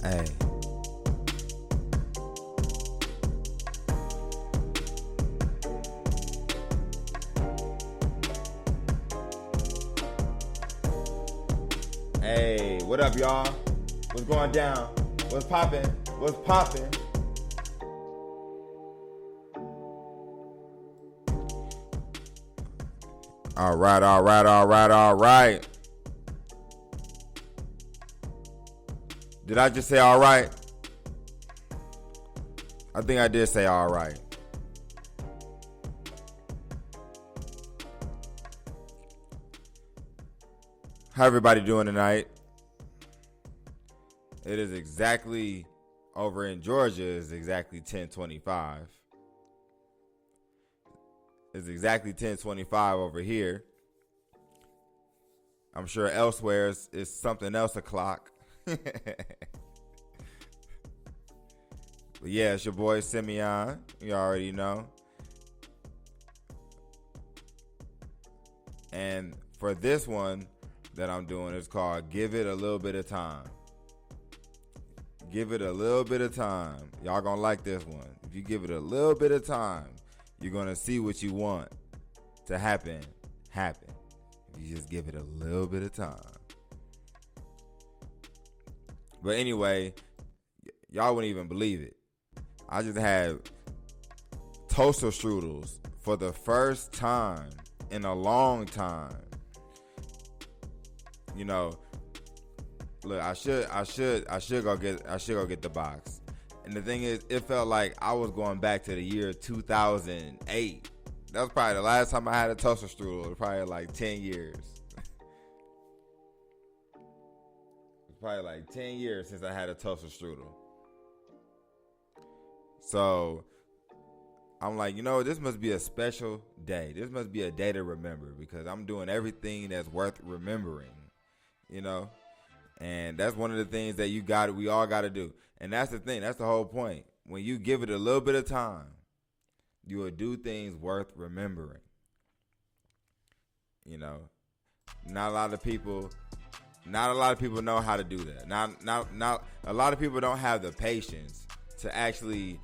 Hey. Hey, what up, y'all? What's going down? What's poppin'? What's poppin'? All right. Did I just say all right? I think I did say all right. How everybody doing tonight? It is exactly, over in Georgia, is exactly 10:25. It's exactly 10:25 over here. I'm sure elsewhere it's something else o'clock. But yeah, it's your boy Simeon. You already know. And for this one that I'm doing, it's called Give It a Little Bit of Time. Give it a little bit of time. Y'all gonna like this one. If you give it a little bit of time, you're gonna see what you want to happen. If you just give it a little bit of time. But anyway, y'all wouldn't even believe it. I just had toaster strudels for the first time in a long time. You know, look, I should go get the box. And the thing is, it felt like I was going back to the year 2008. That was probably the last time I had a toaster strudel. It was probably like 10 years. It's probably like 10 years since I had a toaster strudel. So I'm like, this must be a special day. This must be a day to remember because I'm doing everything that's worth remembering, And that's one of the things that we all got to do. And that's the thing. That's the whole point. When you give it a little bit of time, you will do things worth remembering. Not a lot of people know how to do that. Not a lot of people don't have the patience to actually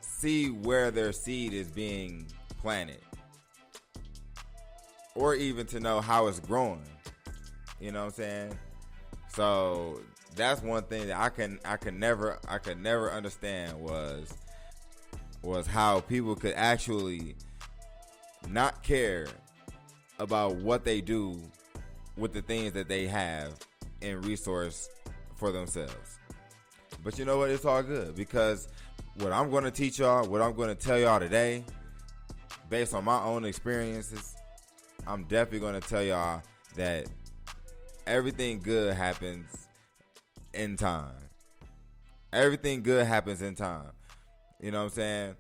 see where their seed is being planted, or even to know how it's growing. You know what I'm saying? So that's one thing that I could never understand was how people could actually not care about what they do with the things that they have in resource for themselves. But you know what? It's all good because what I'm going to teach y'all, what I'm going to tell y'all today, based on my own experiences, I'm definitely going to tell y'all that everything good happens in time. Everything good happens in time. You know what I'm saying?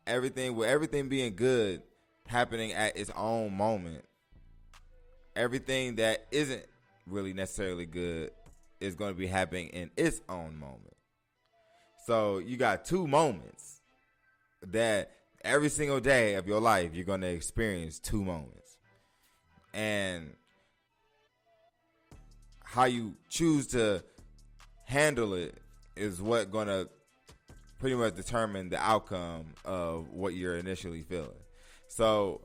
Everything being good happening at its own moment. Everything that isn't really necessarily good is going to be happening in its own moment. So you got two moments that every single day of your life you're going to experience two moments. And how you choose to handle it is what going to pretty much determine the outcome of what you're initially feeling. So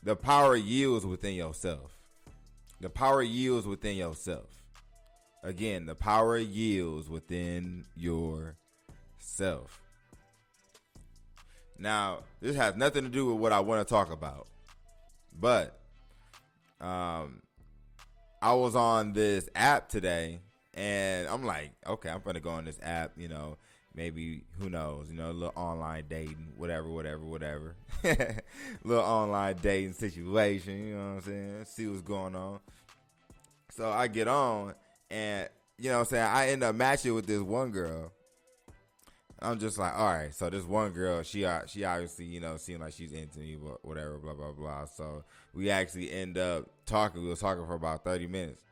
the power yields within yourself. The power yields within yourself. Again, the power yields within yourself. Now, this has nothing to do with what I want to talk about. But I was on this app today, and I'm like, okay, I'm going to go on this app, maybe, who knows, a little online dating, whatever. Little online dating situation, you know what I'm saying? See what's going on. So I get on, and, I end up matching with this one girl. I'm just like, all right, so this one girl, she obviously, seemed like she's into me, but whatever, blah, blah, blah. So we actually end up talking. We was talking for about 30 minutes,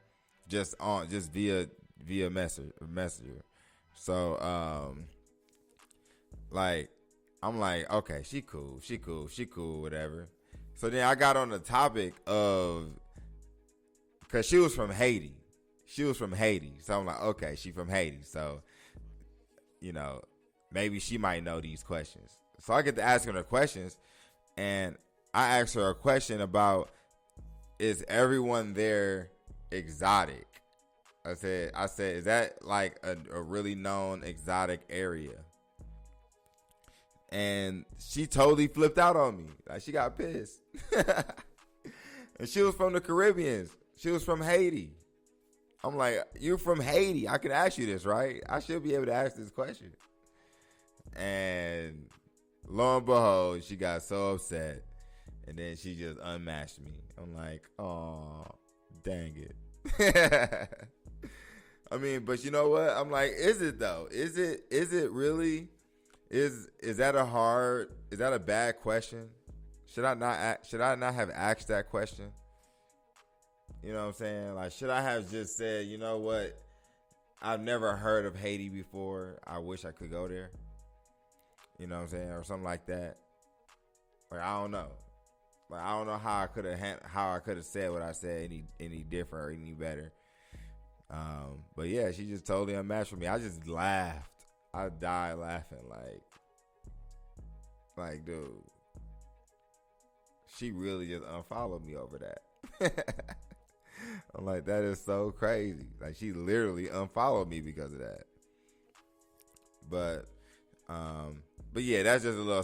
just via messenger. So, I'm like, okay, she cool, whatever. So then I got on the topic of, because she was from Haiti. she was from Haiti. So I'm like, okay, she from Haiti. So, you know, maybe she might know these questions. So I get to asking her questions, and I asked her a question about, is everyone there exotic? I said, is that like a really known exotic area? And she totally flipped out on me. Like, she got pissed. And she was from the Caribbean. She was from Haiti. I'm like, you're from Haiti. I can ask you this, right? I should be able to ask this question. And lo and behold, she got so upset. And then she just unmatched me. I'm like, oh, dang it. I mean, but you know what? I'm like, is it though? Is it really? Is that a bad question? Should I not have asked that question? You know what I'm saying? Like, should I have just said, you know what? I've never heard of Haiti before. I wish I could go there. You know what I'm saying? Or something like that. Like, I don't know. Like, I don't know how I could have said what I said any different or any better. But yeah, she just totally unmatched with me. I just laughed. I died laughing. Like, dude, she really just unfollowed me over that. I'm like, that is so crazy. Like, she literally unfollowed me because of that. But yeah, that's just a little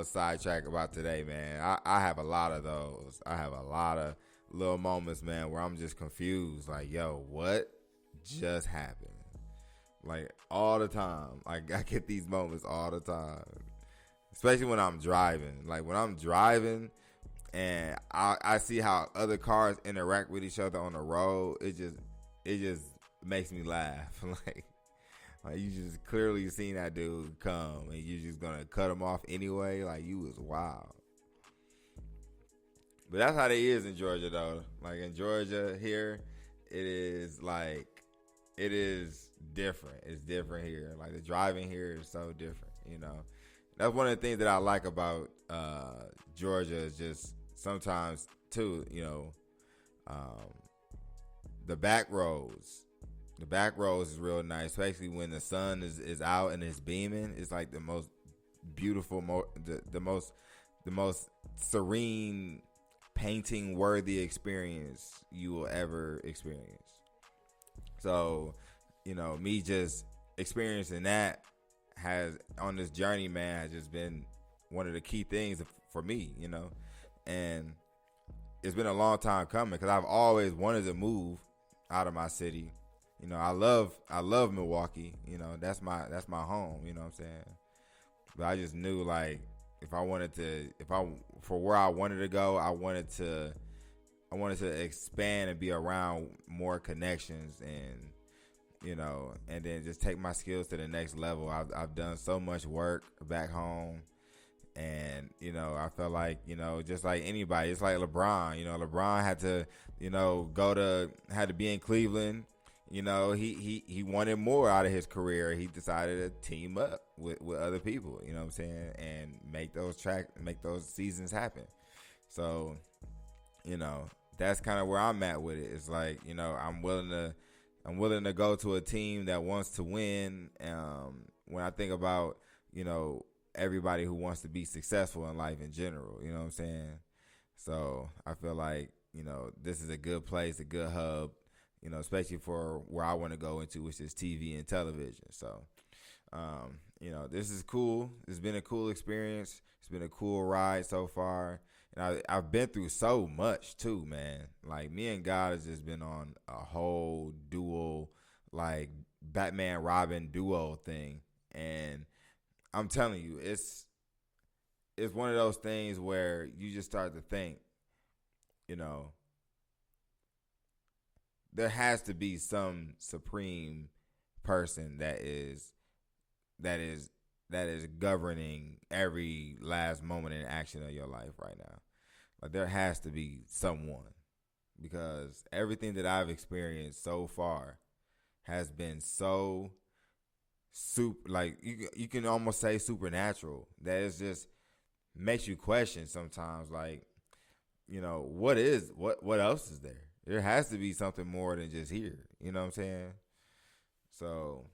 sidetrack about today, man. I have a lot of those. I have a lot of little moments, man, where I'm just confused. Like, yo, what just happened? Like, all the time. Like, I get these moments all the time. Especially when I'm driving. Like, when I'm driving and I see how other cars interact with each other on the road, it just makes me laugh. Like you just clearly seen that dude come and you just gonna cut him off anyway. Like, you was wild. But that's how they is in Georgia, though. Like, in Georgia here, it is different. It's different here. Like, the driving here is so different, you know. That's one of the things that I like about Georgia, is just sometimes too, you know, the back roads. The back roads is real nice, especially when the sun is out and it's beaming. It's like the most beautiful, the most serene, painting worthy experience you will ever experience. So, you know, me just experiencing that has, on this journey, man, has just been one of the key things for me, you know. And it's been a long time coming, because I've always wanted to move out of my city. You know, I love Milwaukee. You know, that's my home. You know what I'm saying? But I just knew, like, for where I wanted to go, I wanted to expand and be around more connections, and, you know, and then just take my skills to the next level. I've done so much work back home, and, you know, I felt like, you know, just like anybody, it's like LeBron. You know, LeBron had to, you know, had to be in Cleveland. You know, he wanted more out of his career. He decided to team up with other people, you know what I'm saying, and make those seasons happen. So, you know, that's kind of where I'm at with it. It's like, you know, I'm willing to go to a team that wants to win. When I think about, you know, everybody who wants to be successful in life in general, you know what I'm saying? So I feel like, you know, this is a good place, a good hub, you know, especially for where I want to go into, which is TV and television. So, you know, this is cool. It's been a cool experience. It's been a cool ride so far. And I've been through so much too, man. Like, me and God has just been on a whole dual, like, Batman Robin duo thing. And I'm telling you, it's one of those things where you just start to think, you know, there has to be some supreme person that is governing every last moment and action of your life right now. Like, there has to be someone, because everything that I've experienced so far has been so like, you can almost say supernatural, that it just makes you question sometimes, like, you know, what else is there? There has to be something more than just here. You know what I'm saying? So,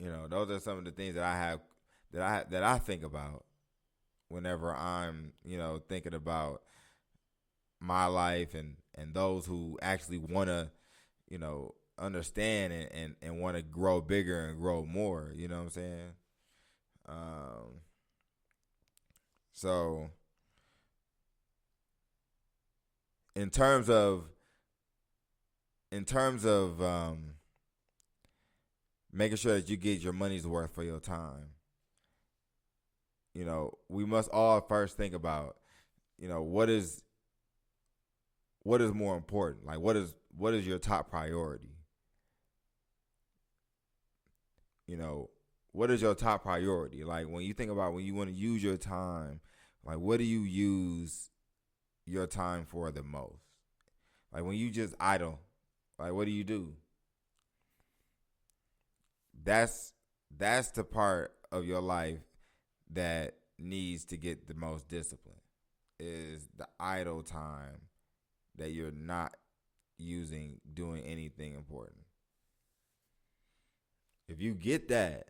those are some of the things that I have that I think about whenever I'm, thinking about my life and those who actually want to, understand and want to grow bigger and grow more. You know what I'm saying? Um, so in terms of making sure that you get your money's worth for your time, we must all first think about, what is more important? Like what is your top priority? What is your top priority? Like when you think about when you want to use your time, like what do you use your time for the most? Like when you just idle, like what do? That's the part of your life that needs to get the most discipline, is the idle time that you're not using doing anything important. If you get that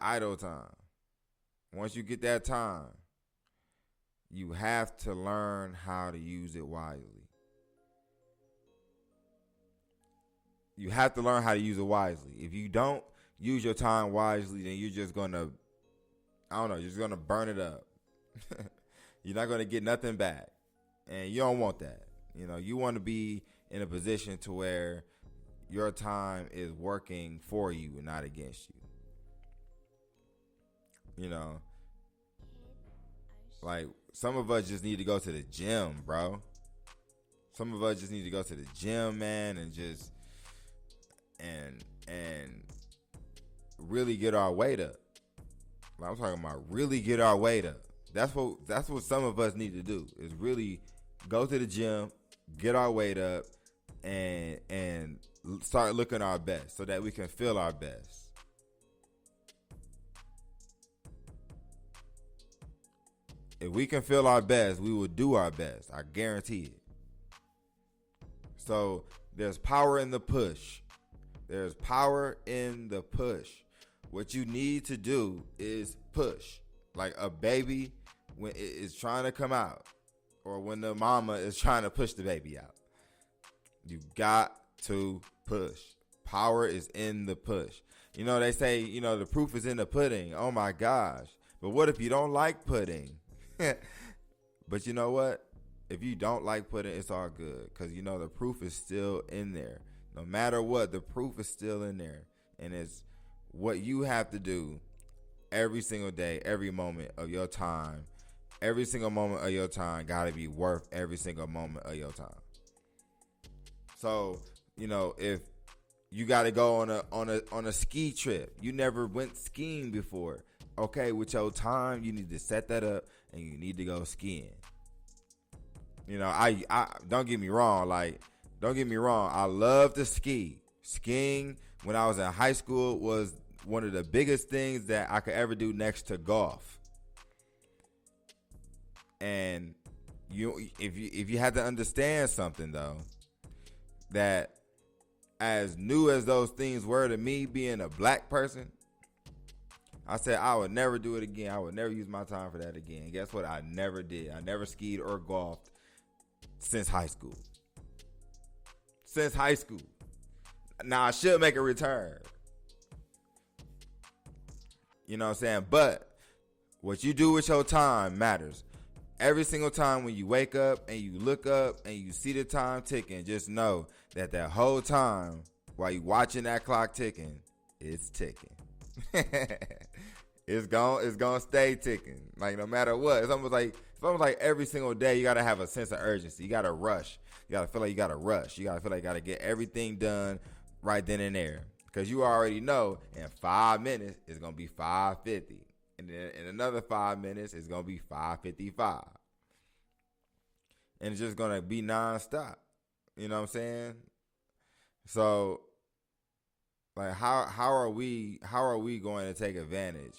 idle time, once you get that time, you have to learn how to use it wisely. You have to learn how to use it wisely. If you don't use your time wisely, then you're just going to, you're just going to burn it up. You're not going to get nothing back. And you don't want that. You want to be in a position to where your time is working for you and not against you. Like some of us just need to go to the gym, bro. Some of us just need to go to the gym, man, and just and really get our weight up. Like I'm talking about really get our weight up. That's what some of us need to do, is really go to the gym, get our weight up, and start looking our best so that we can feel our best. If we can feel our best, we will do our best. I guarantee it. So there's power in the push. There's power in the push. What you need to do is push. Like a baby when it is trying to come out, or when the mama is trying to push the baby out. You got to push. Power is in the push. They say, the proof is in the pudding. Oh my gosh. But what if you don't like pudding? But you know what? If you don't like pudding, it's all good. Because, the proof is still in there. No matter what, the proof is still in there. And it's what you have to do every single day, every moment of your time. Every single moment of your time got to be worth every single moment of your time. So, if you got to go on a ski trip, you never went skiing before. Okay, with your time, you need to set that up and you need to go skiing. I don't get me wrong. I love to ski. Skiing when I was in high school was one of the biggest things that I could ever do next to golf. And if you had to understand something though, that as new as those things were to me, being a black person, I said I would never do it again. I would never use my time for that again. And guess what? I never did. I never skied or golfed since high school. Now I should make a return. You know what I'm saying? But what you do with your time matters. Every single time when you wake up and you look up and you see the time ticking, just know that whole time while you watching that clock ticking, it's ticking. It's gonna stay ticking. Like no matter what. It's almost like every single day you gotta have a sense of urgency. You gotta rush. You gotta feel like you gotta rush. You gotta feel like you gotta get everything done right then and there. Because you already know in 5 minutes it's gonna be 5:50. And then in another 5 minutes it's gonna be 5:55. And it's just gonna be nonstop. You know what I'm saying? So like how are we going to take advantage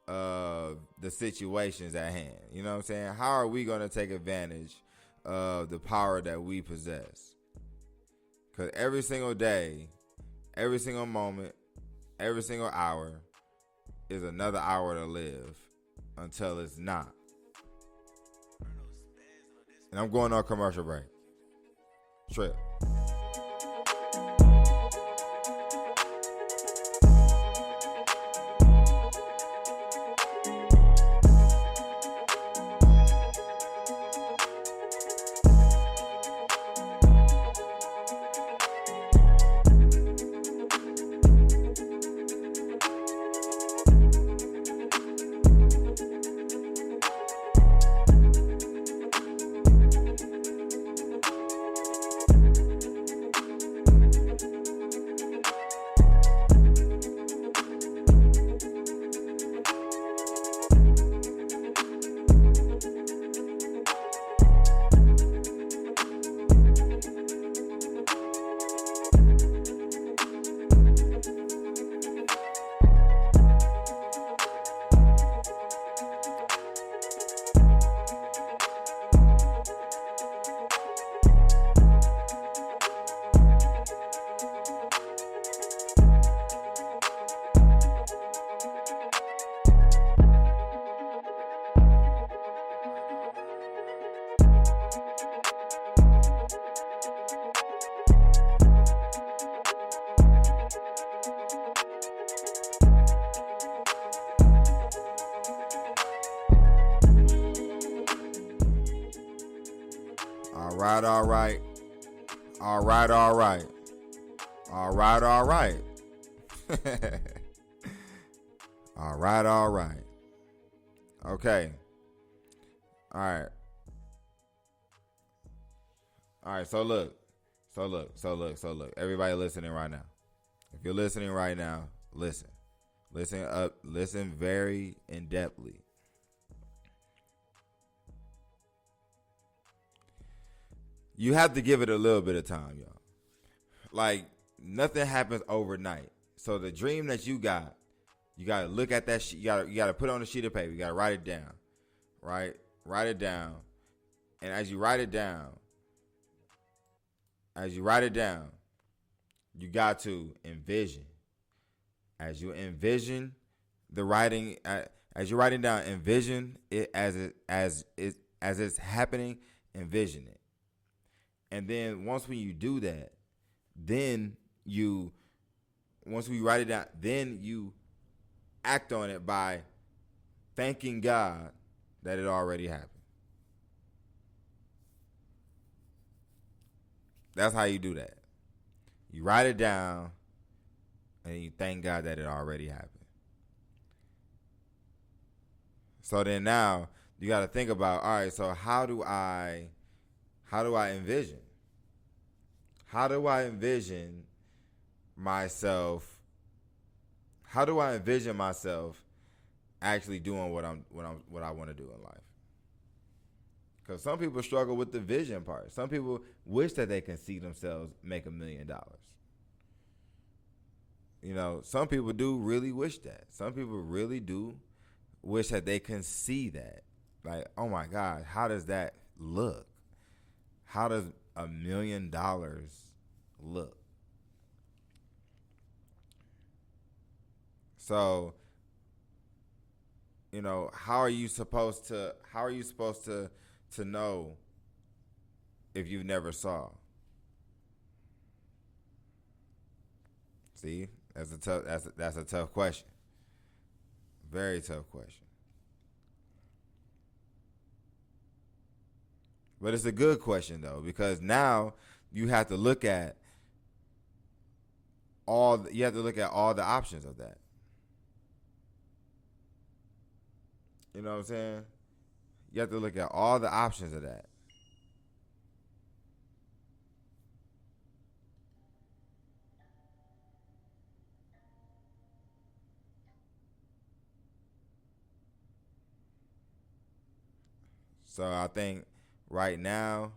of the situations at hand? You know what I'm saying? How are we going to take advantage of the power that we possess. Because every single day, every single moment, every single hour is another hour to live until it's not. And I'm going on commercial break. Trip. All right. All right, all right. Okay. All right. All right, so look. Everybody listening right now. If you're listening right now, listen. Listen up. Listen very in-depthly. You have to give it a little bit of time, y'all. Like, nothing happens overnight. So the dream that you got to look at that shit. You got to put it on a sheet of paper. You got to write it down. Right? Write it down. And as you write it down, you got to envision. As you envision the writing, as you're writing down, envision it as it's happening. Envision it. And then once when you do that, once we write it down, then you act on it by thanking God that it already happened. That's how you do that. You write it down and you thank God that it already happened. So then now you got to think about, all right, so how do I envision? How do I envision myself? How do I envision myself actually doing what I want to do in life? Because some people struggle with the vision part. Some people wish that they can see themselves make $1 million. You know, some people do really wish that. Some people really do wish that they can see that. Like, oh my God, how does that look? How does $1 million look? So, you know, how are you supposed to know if you've never saw? See, that's a tough question. Very tough question. But it's a good question though, because now you have to look at all the options of that. You know what I'm saying? You have to look at all the options of that. So I think right now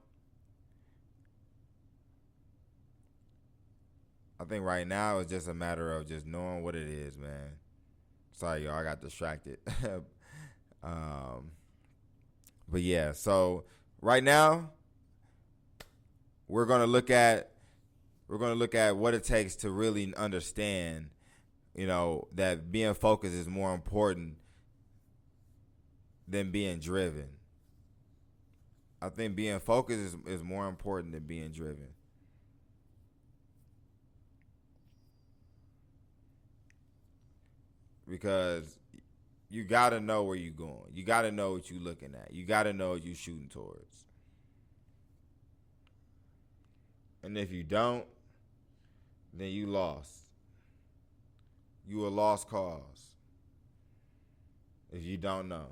it's just a matter of just knowing what it is, man. Sorry, y'all, I got distracted. But yeah, so right now we're gonna look at what it takes to really understand, that being focused is more important than being driven. I think being focused is more important than being driven. Because you gotta know where you're going. You gotta know what you're looking at. You gotta know what you're shooting towards. And if you don't, then you lost. You a lost cause if you don't know.